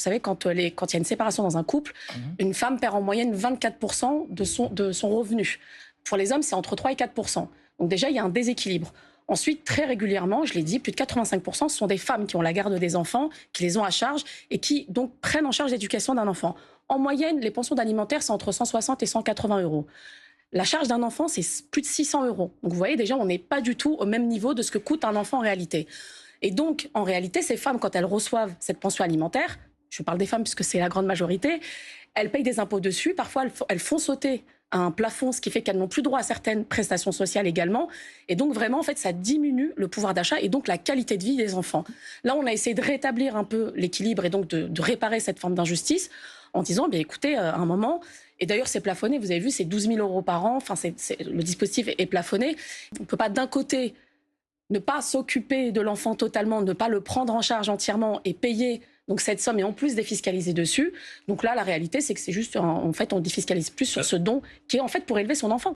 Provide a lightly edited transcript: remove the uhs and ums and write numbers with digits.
Vous savez, quand il y a une séparation dans un couple, une femme perd en moyenne 24% de son revenu. Pour les hommes, c'est entre 3 et 4%. Donc déjà, il y a un déséquilibre. Ensuite, très régulièrement, je l'ai dit, plus de 85%, ce sont des femmes qui ont la garde des enfants, qui les ont à charge et qui donc prennent en charge l'éducation d'un enfant. En moyenne, les pensions d'alimentaire, c'est entre 160 et 180 euros. La charge d'un enfant, c'est plus de 600 euros. Donc vous voyez, déjà, on n'est pas du tout au même niveau de ce que coûte un enfant en réalité. Et donc, en réalité, ces femmes, quand elles reçoivent cette pension alimentaire, je parle des femmes puisque c'est la grande majorité, elles payent des impôts dessus. Parfois, elles font sauter un plafond, ce qui fait qu'elles n'ont plus droit à certaines prestations sociales également. Et donc, vraiment, en fait, ça diminue le pouvoir d'achat et donc la qualité de vie des enfants. Là, on a essayé de rétablir un peu l'équilibre et donc de réparer cette forme d'injustice en disant, bien, écoutez, à un moment, et d'ailleurs, c'est plafonné, vous avez vu, c'est 12 000 euros par an, enfin, le dispositif est plafonné. On ne peut pas d'un côté ne pas s'occuper de l'enfant totalement, ne pas le prendre en charge entièrement et payer donc cette somme et en plus défiscaliser dessus. Donc là, la réalité, c'est que c'est juste, en fait, on défiscalise plus sur ce don qui est en fait pour élever son enfant.